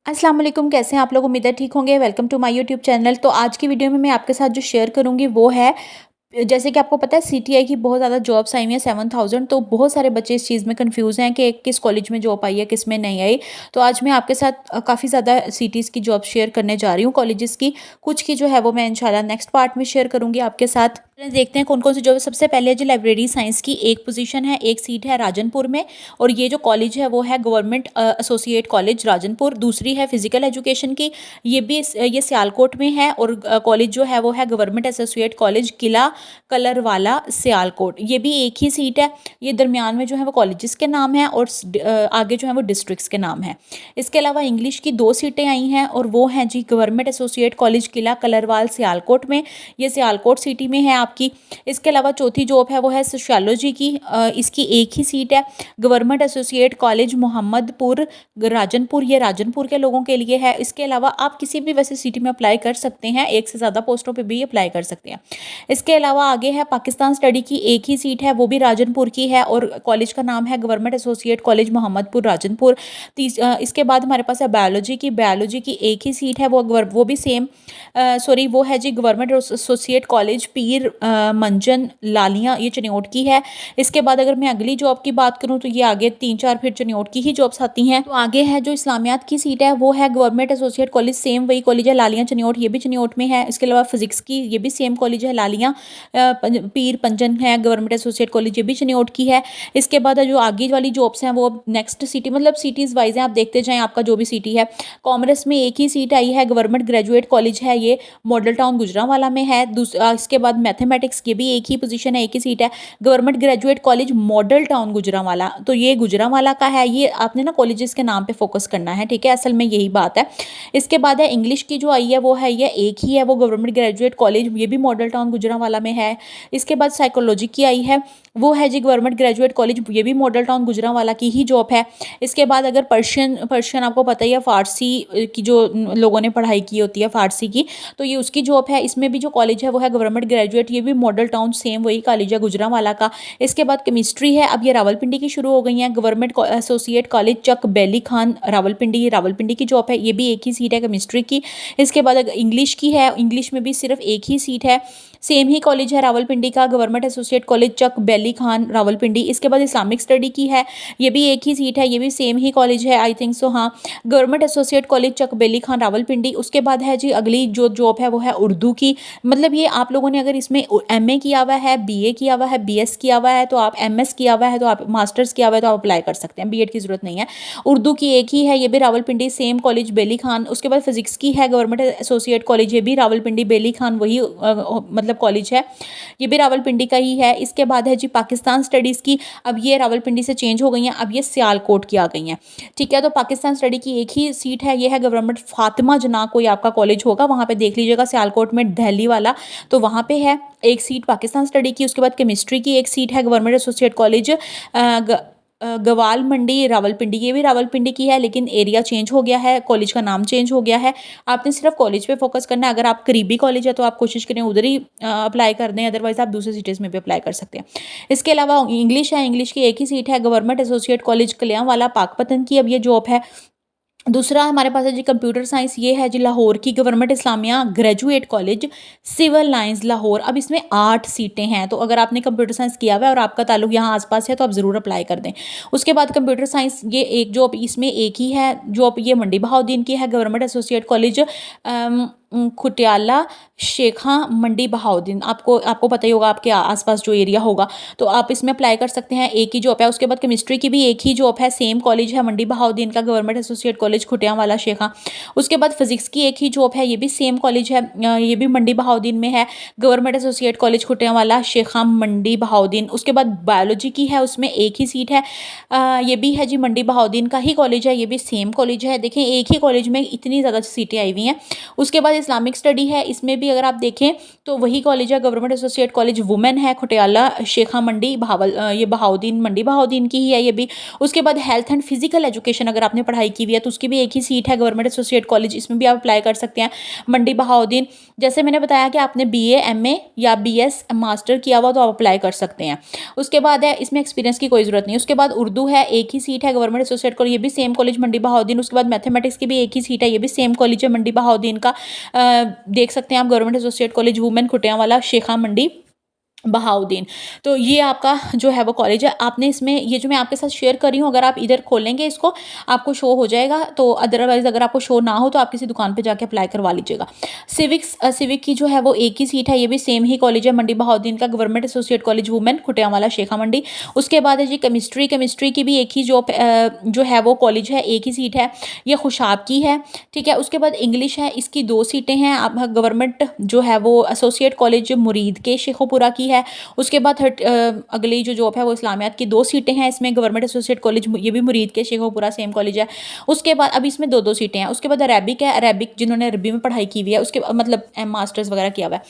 अस्सलाम वालेकुम, कैसे हैं आप लोग। उम्मीद है ठीक होंगे। Welcome to my YouTube channel. तो आज की वीडियो में मैं आपके साथ जो शेयर करूंगी वो है, जैसे कि आपको पता है सीटीआई की बहुत ज़्यादा जॉब्स आई हुई हैं 7000। तो बहुत सारे बच्चे इस चीज़ में कंफ्यूज हैं कि किस कॉलेज में जॉब आई है किस में नहीं आई। तो आज मैं आपके साथ काफ़ी ज़्यादा सिटीज़ की जॉब शेयर करने जा रही हूँ, कॉलेजेस की। कुछ की जो है वो मैं इंशाल्लाह नेक्स्ट पार्ट में शेयर करूँगी आपके साथ। देखते हैं कौन कौन सी जॉब है। सबसे पहले जो लाइब्रेरी साइंस की एक पोजीशन है, एक सीट है राजनपुर में। और ये जो कॉलेज है वो है गवर्नमेंट एसोसिएट कॉलेज राजनपुर। दूसरी है फिजिकल एजुकेशन की, ये सियालकोट में है। और कॉलेज जो है वो है गवर्नमेंट एसोसिएट कॉलेज किला कलरवाला सियालकोट। ये भी एक ही सीट है। ये दरमियान में जो है वो कॉलेजेस के नाम है और आगे जो है वो डिस्ट्रिक्ट्स के नाम है। इसके अलावा इंग्लिश की 2 सीटें आई हैं और वो हैं जी गवर्नमेंट एसोसिएट कॉलेज किला कलरवाल सियालकोट में। ये सियालकोट सिटी में है आपकी। इसके अलावा चौथी जॉब है वो है सोशियोलॉजी की। इसकी एक ही सीट है, government associate college Mohammadpur Rajanpur. ये राजनपुर के लोगों के लिए है। इसके अलावा आप किसी भी वैसे सिटी में अप्लाई कर सकते हैं, एक से ज़्यादा पोस्टों पे भी अप्लाई कर सकते हैं। इसके अलावा आगे है पाकिस्तान स्टडी की एक ही सीट है, वो भी राजनपुर की है और कॉलेज का नाम है government associate college Mohammadpur Rajanpur. इसके बाद हमारे पास है बायोलॉजी की एक ही सीट है, वो भी सेम सॉरी वो है जी गवर्नमेंट एसोसिएट कॉलेज पीर मंजन लालियाँ, ये चनियोट की है। इसके बाद अगर मैं अगली जॉब की बात करूँ तो ये आगे 3-4 फिर चनियोट की ही जॉब्स आती हैं। तो आगे है जो इस्लामियात की सीट है वो है गवर्नमेंट एसोसिएट कॉलेज, सेम वही कॉलेज है लालियाँ चनियोट, ये भी चनियोट में है। इसके अलावा फिजिक्स की ये भी सेम कॉलेज है लालियाँ पीर पंजन है, गवर्नमेंट एसोसिएट कॉलेज ये भी चनियोट की है। इसके बाद जो आगे वाली जॉब्स हैं वो नेक्स्ट सिटी मतलब सिटीज़ वाइज हैं, आप देखते जाएँ आपका जो भी सिटी है। कॉमर्स में एक ही सीट आई है, गवर्नमेंट ग्रेजुएट कॉलेज है, ये मॉडल टाउन गुजरांवाला में है। इसके बाद मैथमेटिक्स की भी एक ही पोजीशन है, एक ही सीट है, government graduate college model town Gujranwala. तो ये गुजरांवाला का है। ये आपने ना कॉलेजेस के नाम पे फोकस करना है, ठीक है, असल में यही बात है। इसके बाद है इंग्लिश की जो आई है वो है, ये एक ही है, वो गवर्नमेंट ग्रेजुएट कॉलेज, ये भी मॉडल टाउन गुजरांवाला में है। इसके बाद साइकोलॉजी की आई है, वो है जी गवर्नमेंट ग्रेजुएट कॉलेज, ये भी मॉडल टाउन गुजरांवाला की ही जॉब है। इसके बाद अगर पर्शियन आपको पता ही है, फारसी की जो लोगों ने पढ़ाई की होती है फारसी की, तो ये उसकी जॉब है। इसमें भी जो कॉलेज है वो है गवर्नमेंट ग्रेजुएट, ये भी मॉडल टाउन सेम वही कॉलेज है गुजरांवाला का। इसके बाद केमिस्ट्री है, अब ये रावलपिंडी की शुरू हो गई है, गवर्नमेंट एसोसिएट कॉलेज चक बेली खान रावलपिंडी, ये रावलपिंडी की जॉब है, ये भी एक ही सीट है केमिस्ट्री की। इसके बाद अगर इंग्लिश की है, इंग्लिश में भी सिर्फ एक ही सीट है, सेम ही कॉलेज है रावलपिंडी का, गवर्नमेंट एसोसिएट कॉलेज चक बेली खान रावलपिंडी। इसके बाद इस्लामिक स्टडी की है, ये भी एक ही सीट है, ये भी सेम ही कॉलेज है, आई थिंक सो, हाँ, गवर्नमेंट एसोसिएट कॉलेज चक बेली खान रावलपिंडी। उसके बाद है जी अगली जो जॉब है वो है उर्दू की। मतलब ये आप लोगों ने अगर इसमें एमए किया हुआ है, बीए किया हुआ है, बीएस किया हुआ है, तो आप एमएस किया हुआ है, तो आप मास्टर्स किया हुआ है तो आप अप्लाई कर सकते हैं, बीएड की जरूरत नहीं है। उर्दू की एक ही है, ये भी रावलपिंडी सेम कॉलेज बेली खान। उसके बाद फिजिक्स की है, गवर्नमेंट एसोसिएट कॉलेज, ये भी रावलपिंडी बेली खान वही मतलब कॉलेज है, ये भी रावलपिंडी का ही है। इसके बाद है जी पाकिस्तान स्टडीज़ की, अब ये रावलपिंडी से चेंज हो गई हैं, अब ये सियालकोट की आ गई हैं, ठीक है। तो पाकिस्तान स्टडी की एक ही सीट है, ये है गवर्नमेंट फातिमा जना कोई आपका कॉलेज होगा, वहाँ पे देख लीजिएगा सियालकोट में दिल्ली वाला, तो वहाँ पे है एक सीट पाकिस्तान स्टडी की। उसके बाद केमिस्ट्री की एक सीट है गवर्नमेंट एसोसिएट कॉलेज गवाल मंडी रावलपिंडी, ये भी रावलपिंडी की है लेकिन एरिया चेंज हो गया है, कॉलेज का नाम चेंज हो गया है। आपने सिर्फ कॉलेज पे फोकस करना है, अगर आप करीबी कॉलेज है तो आप कोशिश करें उधर ही अप्लाई कर दें, अदरवाइज आप दूसरे सिटीज़ में भी अप्लाई कर सकते हैं। इसके अलावा इंग्लिश है, इंग्लिश की एक ही सीट है, गवर्नमेंट एसोसिएट कॉलेज कलियांवाला पाकपतन की अब ये जॉब है। दूसरा हमारे पास है जी कंप्यूटर साइंस, ये है जी लाहौर की government Islamia graduate college civil lines Lahore. अब इसमें 8 सीटें हैं, तो अगर आपने कंप्यूटर साइंस किया हुआ है और आपका ताल्लुक यहाँ आसपास है तो आप ज़रूर अप्लाई कर दें। उसके बाद कंप्यूटर साइंस ये एक जॉब इसमें एक ही है, जॉब ये मंडी बहाउद्दीन की है, गवर्नमेंट एसोसिएट कॉलेज खुटियाला शेखा मंडी बहाउद्दीन। आपको पता ही होगा आपके आसपास जो एरिया होगा, तो आप इसमें अप्लाई कर सकते हैं, एक ही जॉब है। उसके बाद केमिस्ट्री की भी एक ही जॉब है, सेम कॉलेज है मंडी बहाउद्दीन का, गवर्नमेंट एसोसिएट कॉलेज खुटियावाला शेखा। उसके बाद फिजिक्स की एक ही जॉब है, ये भी सेम कॉलेज है, ये भी मंडी बहाउद्दीन में है, गवर्नमेंट एसोसिएट कॉलेज खुटियावाला शेखा मंडी बहाउद्दीन। उसके बाद बायोलॉजी की है, उसमें एक ही सीट है, ये भी है जी मंडी बहाउद्दीन का ही कॉलेज है, ये भी सेम कॉलेज है। देखें एक ही कॉलेज में इतनी ज़्यादा सीटें आई हुई हैं। उसके बाद इस्लामिक स्टडी है, इसमें भी अगर आप देखें तो वही कॉलेज है, गवर्नमेंट एसोसिएट कॉलेज वुमेन है खुटियाला शेखा मंडी ये बहाउद्दीन मंडी बहाउद्दीन की ही है ये भी। उसके बाद हेल्थ एंड फिजिकल एजुकेशन अगर आपने पढ़ाई की हुई है तो उसकी भी एक ही सीट है, गवर्नमेंट एसोसिएट कॉलेज, इसमें भी आप अप्लाई कर सकते हैं, मंडी बहाउद्दीन। जैसे मैंने बताया कि आपने BA MA या BS मास्टर किया हुआ तो आप अप्लाई कर सकते हैं। उसके बाद है, इसमें एक्सपीरियंस की कोई ज़रूरत नहीं। उसके बाद उर्दू है, एक ही सीट है, गवर्नमेंट एसोसिएट कॉलेज, ये भी सेम कॉलेज मंडी बहाउद्दीन। उसके बाद मैथमेटिक्स की भी एक ही सीट है, ये भी सेम कॉलेज है मंडी बहाउद्दीन का। देख सकते हैं आप, गवर्नमेंट एसोसिएट कॉलेज वुमेन खुटियावाला शेखा मंडी बहाउद्दीन। तो ये आपका जो है वो कॉलेज है। आपने इसमें ये जो मैं आपके साथ शेयर कर रही हूँ, अगर आप इधर खोलेंगे इसको आपको शो हो जाएगा, तो अदरवाइज़ अगर आपको शो ना हो तो आप किसी दुकान पे जाके अप्लाई करवा लीजिएगा। सिविक की जो है वो एक ही सीट है, ये भी सेम ही कॉलेज है मंडी बहाउद्दीन का, गवर्नमेंट एसोसिएट कॉलेज वुमेन खुटियावाला शेखा मंडी। उसके बाद है जी केमिस्ट्री की भी एक ही जो है वो कॉलेज है, एक ही सीट है, ये खुशाब की है, ठीक है। उसके बाद इंग्लिश है, इसकी 2 सीटें हैं। आप गवर्नमेंट जो है वो एसोसिएट कॉलेज मुरीद के शेखोपुरा की है। उसके बाद अगली जो जॉब है वो इस्लामियात की 2 सीटें हैं, इसमें गवर्नमेंट एसोसिएट कॉलेज ये भी मुरीद के शेखोपुरा सेम कॉलेज है। उसके बाद अब इसमें 2-2 सीटें हैं। उसके बाद अरेबिक है, अरेबिक जिन्होंने अरबी में पढ़ाई की हुई है, उसके मतलब मास्टर्स वगैरह किया हुआ है,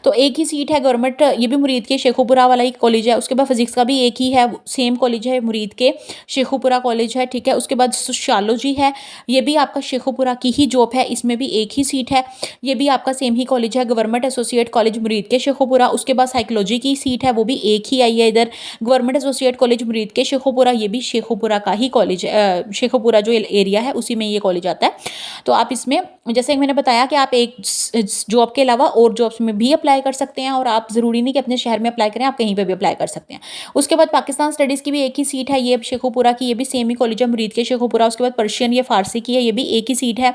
तो एक ही सीट है गवर्नमेंट, ये भी मुरीद के शेखोपुरा वाला ही कॉलेज है। उसके बाद फिजिक्स का भी एक ही है, सेम कॉलेज है, मुरीद के शेखोपुरा कॉलेज है, ठीक है। उसके बाद सोशियोलॉजी है, ये भी आपका शेखोपुरा की ही जॉब है, इसमें भी एक ही सीट है, ये भी आपका सेम ही कॉलेज है, गवर्नमेंट एसोसिएट कॉलेज मुरीद के शेखोपुरा। उसके बाद साइकोलॉजी की सीट है, वो भी एक ही आई है इधर, गवर्नमेंट एसोसिएट कॉलेज मुरीद के शेखोपुरा, ये भी शेखोपुरा का ही कॉलेज, शेखोपुरा जो एरिया है उसी में ये कॉलेज आता है। तो आप इसमें, जैसे मैंने बताया कि आप एक जॉब के अलावा और जॉब्स में भी अप्लाई कर सकते हैं, और आप ज़रूरी नहीं कि अपने शहर में अप्लाई करें, आप कहीं पर भी अप्लाई कर सकते हैं। उसके बाद पाकिस्तान स्टडीज़ की भी एक ही सीट है, ये शेखोपुरा की, ये भी सेम ही कॉलेज है मुरीद के शेखोपुरा। उसके बाद पर्शियन या फारसी की है, ये भी एक ही सीट है,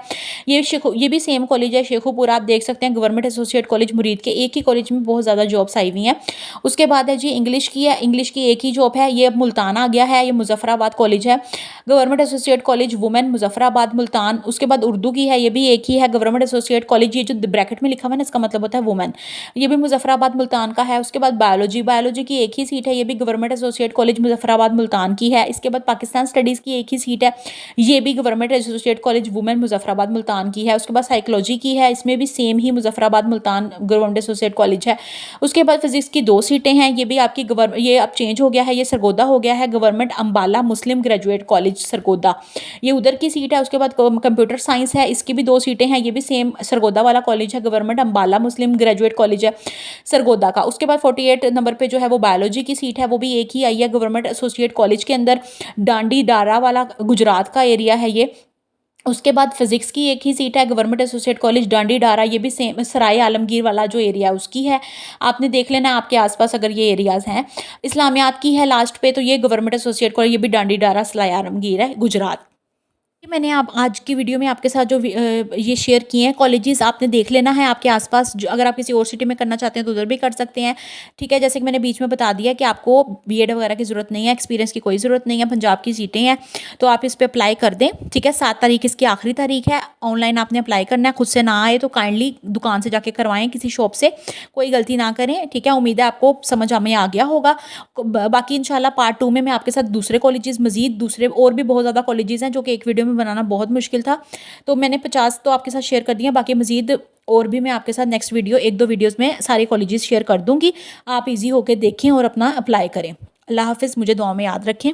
ये भी सेम कॉलेज है शेखोपुरा। आप देख सकते हैं गवर्नमेंट एसोसिएट कॉलेज मुरीद के, एक ही कॉलेज में बहुत ज़्यादा जॉब्स आई हुई हैं। उसके बाद है जी इंग्लिश की है, इंग्लिश की एक ही जॉब है, ये मुल्तान आ गया है, ये मुजफ्फराबाद कॉलेज है, government associate college women Muzaffarabad Multan. उसके बाद उर्दू की है, ये भी एक ही है, गवर्नमेंट एसोसिएट कॉलेज, ये जो ब्रैकेट में लिखा हुआ है ना इसका मतलब होता है वुमेन, ये भी मुजफ्फराबाद मुल्तान का है। उसके बाद बायोलॉजी की एक ही सीट है, ये भी government associate college Muzaffarabad Multan की है। इसके बाद पाकिस्तान स्टडीज़ की एक ही सीट है, ये भी government associate college women Muzaffarabad Multan की है। उसके बाद साइकोलॉजी की है, इसमें भी सेम ही Muzaffarabad Multan government associate college है। उसके बाद फिजिक्स की 2 सीटें हैं, ये भी आपकी ये अब चेंज हो गया है, ये सरगोदा हो गया है, गवर्नमेंट अंबाला मुस्लिम ग्रेजुएट कॉलेज सरगोदा, ये उधर की सीट है। उसके बाद कंप्यूटर साइंस है, इसकी भी 2 सीटें हैं, ये भी सेम सरगोदा वाला कॉलेज है, गवर्नमेंट अंबाला मुस्लिम ग्रेजुएट कॉलेज है सरगोदा का। उसके बाद 48 नंबर पे जो है वो बायोलॉजी की सीट है, वो भी एक ही आई है, गवर्नमेंट एसोसिएट कॉलेज के अंदर, डांडी डारा वाला गुजरात का एरिया है ये। उसके बाद फिजिक्स की एक ही सीट है, गवर्नमेंट एसोसिएट कॉलेज डांडी डारा, ये भी सेम सराय आलमगीर वाला जो एरिया उसकी है, आपने देख लेना आपके आसपास अगर ये एरियाज़ हैं। इस्लामियात की है लास्ट पे, तो ये गवर्नमेंट एसोसिएट कॉलेज, ये भी डांडी डारा सराय आलमगीर है गुजरात। मैंने आप आज की वीडियो में आपके साथ जो ये शेयर किए हैं कॉलेजेस, आपने देख लेना है आपके आसपास, जो अगर आप किसी और सिटी में करना चाहते हैं तो उधर भी कर सकते हैं, ठीक है। जैसे कि मैंने बीच में बता दिया कि आपको बीएड वगैरह की ज़रूरत नहीं है, एक्सपीरियंस की कोई ज़रूरत नहीं है, पंजाब की सीटें हैं, तो आप इस पर अप्लाई कर दें, ठीक है। 7 तारीख इसकी आखिरी तारीख है, ऑनलाइन आपने अप्लाई करना है, खुद से ना आए तो काइंडली दुकान से जाके करवाएं, किसी शॉप से, कोई गलती ना करें, ठीक है। उम्मीद है आपको समझ में आ गया होगा। बाकी इंशाल्लाह पार्ट 2 में मैं आपके साथ दूसरे कॉलेजेस, मजीद दूसरे और भी बहुत ज़्यादा कॉलेजेस हैं जो कि एक वीडियो में बनाना बहुत मुश्किल था, तो मैंने 50 तो आपके साथ शेयर कर दिया, बाकी मजीद और भी मैं आपके साथ नेक्स्ट वीडियो 1-2 वीडियोस में सारे कॉलेजेस शेयर कर दूंगी, आप इजी होके देखें और अपना अप्लाई करें। अल्लाह हाफिज़, मुझे दुआ में याद रखें।